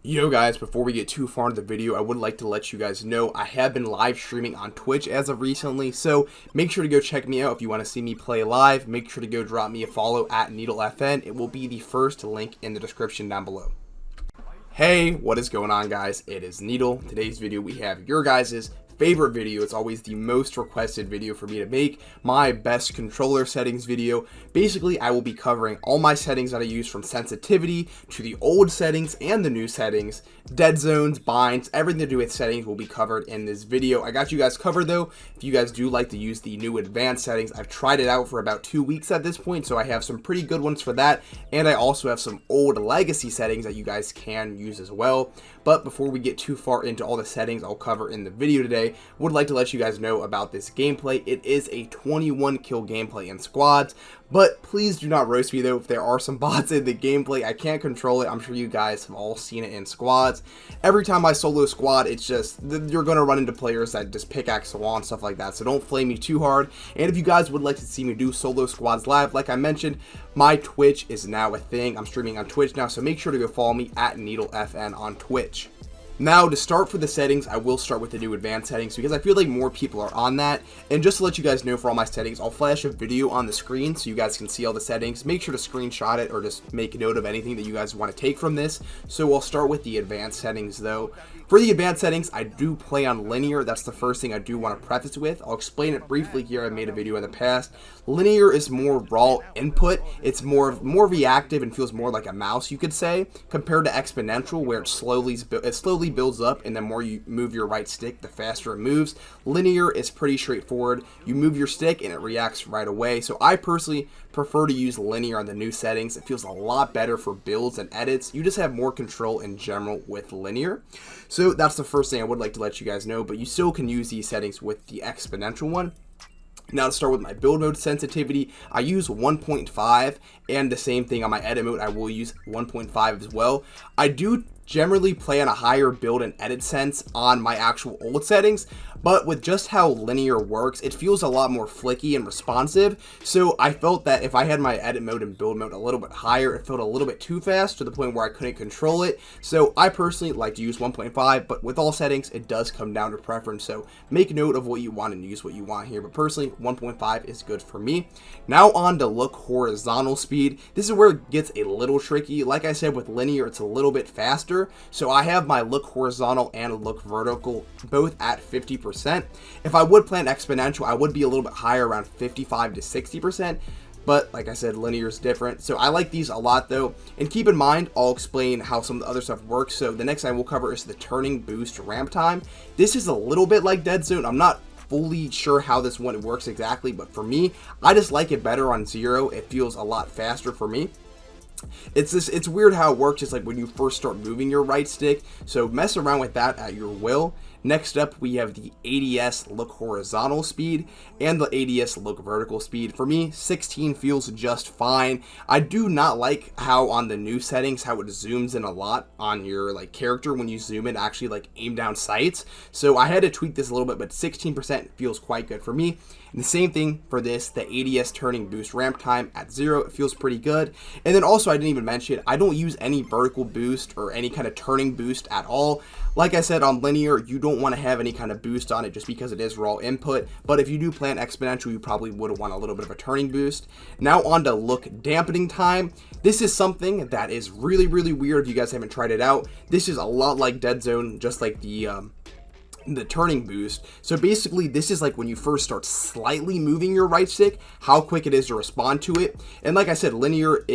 Yo guys, before we get too far into the video, I would like to let you guys know I have been live streaming on Twitch as of recently, so make sure to go check me out if you want to see me play live. Make sure to go drop me a follow at NeedleFN. It will be the first link in the description down below. Hey, what is going on guys? It is Needle. Today's video we have your guys' favorite video. It's always the most requested video for me to make, my best controller settings video. Basically, I will be covering all my settings that I use, from sensitivity to the old settings and the new settings, dead zones, binds, everything to do with settings will be covered in this video. I got you guys covered though. If you guys do like to use the new advanced settings, I've tried it out for about 2 weeks at this point, so I have some pretty good ones for that, and I also have some old legacy settings that you guys can use as well. But before we get too far into all the settings I'll cover in the video today, would like to let you guys know about this gameplay. It is a 21 kill gameplay in squads, but please do not roast me though if there are some bots in the gameplay. I can't control it. I'm sure you guys have all seen it in squads. Every time I solo squad, it's just, you're going to run into players that just pickaxe the wall and stuff like that, so don't flame me too hard. And if you guys would like to see me do solo squads live, like I mentioned, my Twitch is now a thing. I'm streaming on Twitch now, so make sure to go follow me at NeedleFN on Twitch. Now, to start for the settings, I will start with the new advanced settings because I feel like more people are on that. And just to let you guys know, for all my settings, I'll flash a video on the screen so you guys can see all the settings. Make sure to screenshot it or just make a note of anything that you guys want to take from this. So I'll start with the advanced settings though. For the advanced settings, I do play on linear. That's the first thing I do want to preface with. I'll explain it briefly here. I made a video in the past. Linear is more raw input. It's more reactive and feels more like a mouse, you could say, compared to exponential, where it slowly builds up, and the more you move your right stick, the faster it moves. Linear is pretty straightforward. You move your stick and it reacts right away. So I personally prefer to use linear on the new settings. It feels a lot better for builds and edits. You just have more control in general with linear. So that's the first thing I would like to let you guys know, but you still can use these settings with the exponential one. Now to start with my build mode sensitivity, I use 1.5, and the same thing on my edit mode, I will use 1.5 as well. I do generally play on a higher build and edit sense on my actual old settings, but with just how linear works, it feels a lot more flicky and responsive. So I felt that if I had my edit mode and build mode a little bit higher, it felt a little bit too fast to the point where I couldn't control it. So I personally like to use 1.5, but with all settings, it does come down to preference. So make note of what you want and use what you want here. But personally, 1.5 is good for me. Now on to look horizontal speed. This is where it gets a little tricky. Like I said, with linear, it's a little bit faster. So I have my look horizontal and look vertical both at 50%. If I would plan exponential, I would be a little bit higher, around 55 to 60%. But like I said, linear is different. So I like these a lot though. And keep in mind, I'll explain how some of the other stuff works. So the next thing we'll cover is the turning boost ramp time. This is a little bit like Deadzone. I'm not fully sure how this one works exactly, but for me, I just like it better on 0. It feels a lot faster for me. It's weird how it works. It's like when you first start moving your right stick, so mess around with that at your will. Next up, we have the ADS look horizontal speed and the ADS look vertical speed. For me, 16 feels just fine. I do not like how on the new settings, how it zooms in a lot on your character when you zoom in, actually aim down sights. So I had to tweak this a little bit, but 16% feels quite good for me. And the same thing for this, the ADS turning boost ramp time at 0, it feels pretty good. And then also, I didn't even mention, I don't use any vertical boost or any kind of turning boost at all. Like I said, on linear, you don't want to have any kind of boost on it just because it is raw input. But if you do plan exponential, you probably would want a little bit of a turning boost. Now on to look dampening time. This is something that is really, really weird if you guys haven't tried it out. This is a lot like Deadzone, just like the turning boost. So basically, this is like when you first start slightly moving your right stick, how quick it is to respond to it. And like I said, linear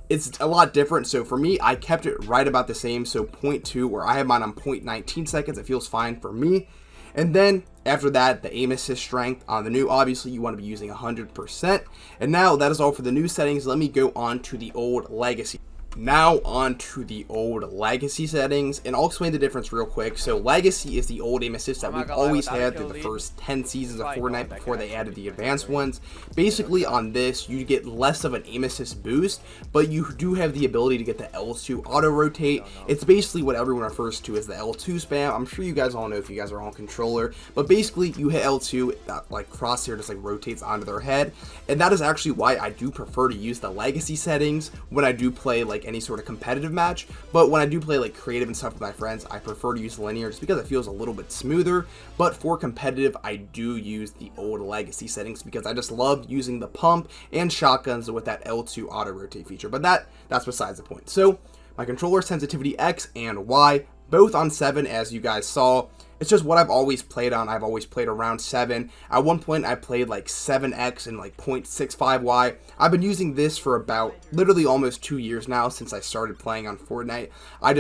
it's a lot different. So for me, I kept it right about the same. So 0.2, where I have mine on 0.19 seconds. It feels fine for me. And then after that, the aim assist strength on the new, obviously you want to be using 100%. And now that is all for the new settings. Let me go on to the old legacy. Now on to the old legacy settings, and I'll explain the difference real quick. So legacy is the old aim assist that we've always had through the first 10 seasons of Fortnite before they added the advanced ones. Basically on this, you get less of an aim assist boost, but you do have the ability to get the L2 auto rotate. It's basically what everyone refers to as the L2 spam. I'm sure you guys all know if you guys are on controller, but basically you hit L2, that crosshair just rotates onto their head, and that is actually why I do prefer to use the legacy settings when I do play like any sort of competitive match, but when I do play like creative and stuff with my friends, I prefer to use linear just because it feels a little bit smoother. But for competitive, I do use the old legacy settings because I just love using the pump and shotguns with that L2 auto rotate feature, but that's besides the point. So my controller sensitivity X and Y, both on 7, as you guys saw. It's just what I've always played on. I've always played around 7. At one point, I played like 7X and like 0.65Y. I've been using this for about literally almost 2 years now since I started playing on Fortnite. I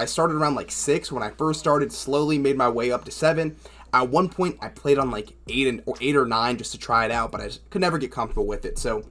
started around like 6 when I first started, slowly made my way up to 7. At one point, I played on like 8 or 9 just to try it out, but I just could never get comfortable with it. So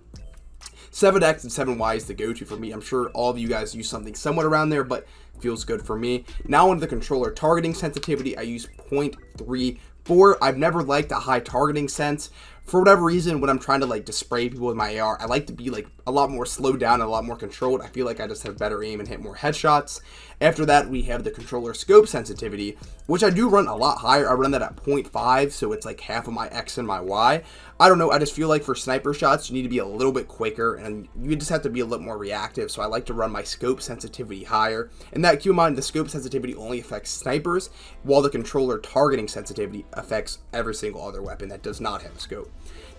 7X and 7Y is the go-to for me. I'm sure all of you guys use something somewhat around there, but feels good for me. Now onto the controller targeting sensitivity, I use 0.34. I've never liked a high targeting sense. For whatever reason, when I'm trying to like to spray people with my AR, I like to be like a lot more slowed down and a lot more controlled. I feel like I just have better aim and hit more headshots. After that, we have the controller scope sensitivity, which I do run a lot higher. I run that at 0.5, so it's like half of my X and my Y. I don't know, I just feel like for sniper shots, you need to be a little bit quicker, and you just have to be a little more reactive, so I like to run my scope sensitivity higher. And that, keep in mind, the scope sensitivity only affects snipers, while the controller targeting sensitivity affects every single other weapon that does not have a scope.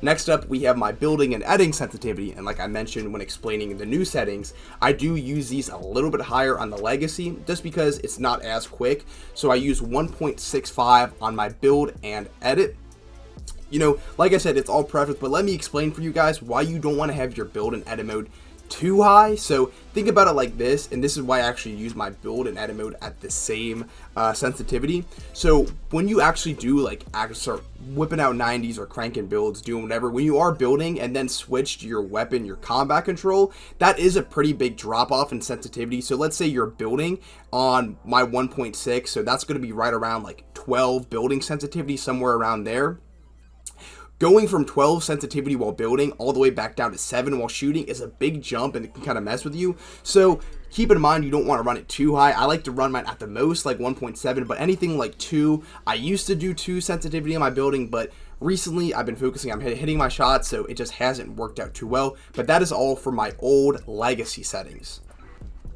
Next up, we have my building and editing sensitivity, and like I mentioned when explaining the new settings, I do use these a little bit higher on the legacy, just because it's not as quick. So I use 1.65 on my build and edit. You know, like I said, it's all preference, but let me explain for you guys why you don't want to have your build and edit mode too high. So think about it like this, and this is why I actually use my build and edit mode at the same sensitivity. So when you actually do like start whipping out 90s or cranking builds, doing whatever, when you are building and then switch to your weapon, your combat control, that is a pretty big drop off in sensitivity. So let's say you're building on my 1.6, so that's going to be right around like 12 building sensitivity, somewhere around there. Going from 12 sensitivity while building all the way back down to 7 while shooting is a big jump, and it can kind of mess with you. So keep in mind, you don't want to run it too high. I like to run mine at the most like 1.7, but anything like 2. I used to do 2 sensitivity in my building, but recently I've been focusing on hitting my shots, so it just hasn't worked out too well. But that is all for my old legacy settings.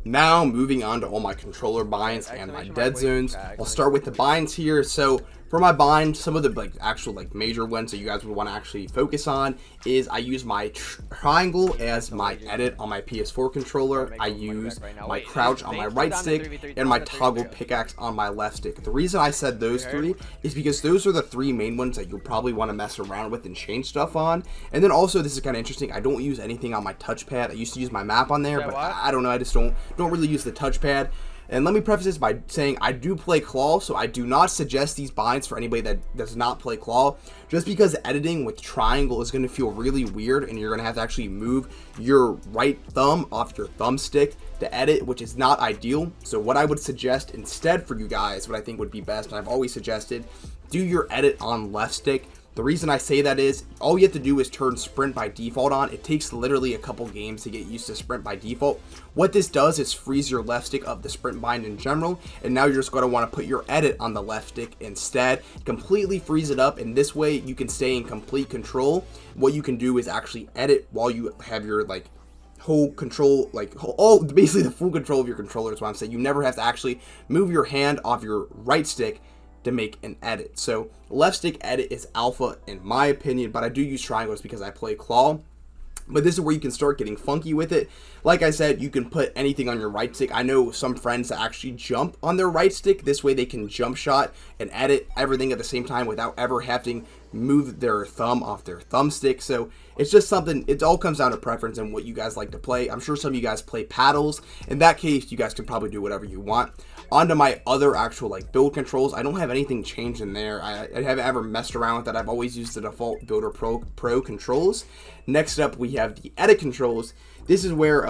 Now moving on to all my controller binds and my dead zones. I'll start with the binds here. So for my bind, some of the actual major ones that you guys would want to actually focus on is I use my triangle as my edit on my PS4 controller. I use my crouch on my right stick and my toggle pickaxe on my left stick. The reason I said those 3 is because those are the 3 main ones that you'll probably want to mess around with and change stuff on. And then also, this is kind of interesting, I don't use anything on my touchpad. I used to use my map on there, but I don't know, I just don't really use the touchpad. And let me preface this by saying I do play claw, so I do not suggest these binds for anybody that does not play claw, just because editing with triangle is going to feel really weird, and you're going to have to actually move your right thumb off your thumbstick to edit, which is not ideal. So what I would suggest instead for you guys, what I think would be best, and I've always suggested, do your edit on left stick. The reason I say that is all you have to do is turn sprint by default on. It takes literally a couple games to get used to sprint by default. What this does is freeze your left stick of the sprint bind in general, and now you're just going to want to put your edit on the left stick instead. Completely freeze it up, and this way you can stay in complete control. What you can do is actually edit while you have your whole control, basically the full control of your controller is what I'm saying. You never have to actually move your hand off your right stick to make an edit. So left stick edit is alpha in my opinion, but I do use triangles because I play claw. But this is where you can start getting funky with it. Like I said, you can put anything on your right stick. I know some friends that actually jump on their right stick. This way they can jump shot and edit everything at the same time without ever having to move their thumb off their thumbstick. So it's just something, it all comes down to preference and what you guys like to play. I'm sure some of you guys play paddles. In that case, you guys can probably do whatever you want. Onto my other actual build controls. I don't have anything changed in there. I haven't ever messed around with that. I've always used the default Builder Pro controls. Next up, we have the edit controls. This is where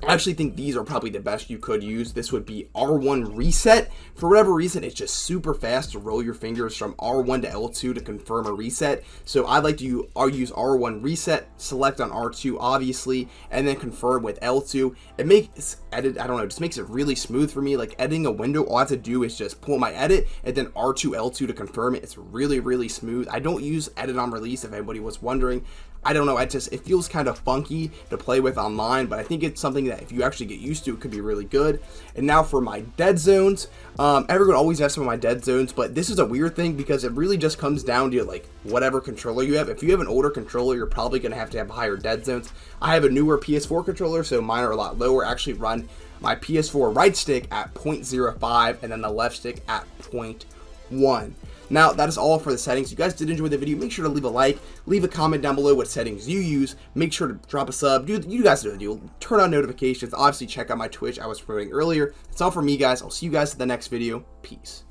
I actually think these are probably the best you could use. This would be R1 reset. For whatever reason, it's just super fast to roll your fingers from R1 to L2 to confirm a reset. So I like to use R1 reset, select on R2 obviously, and then confirm with L2. It makes edit, I don't know, it just makes it really smooth for me. Like editing a window, all I have to do is just pull my edit and then R2 L2 to confirm it. It's really, really smooth. I don't use edit on release if anybody was wondering. I don't know, it feels kind of funky to play with online, but I think it's something that if you actually get used to, it could be really good. And now for my dead zones, everyone always asks about my dead zones, but this is a weird thing because it really just comes down to like whatever controller you have. If you have an older controller, you're probably going to have higher dead zones. I have a newer PS4 controller, so mine are a lot lower. I actually run my PS4 right stick at 0.05 and then the left stick at 0.1. Now, that is all for the settings. If you guys did enjoy the video, make sure to leave a like, leave a comment down below what settings you use, make sure to drop a sub, you guys know the deal, turn on notifications, obviously check out my Twitch I was promoting earlier. That's all for me, guys. I'll see you guys in the next video. Peace.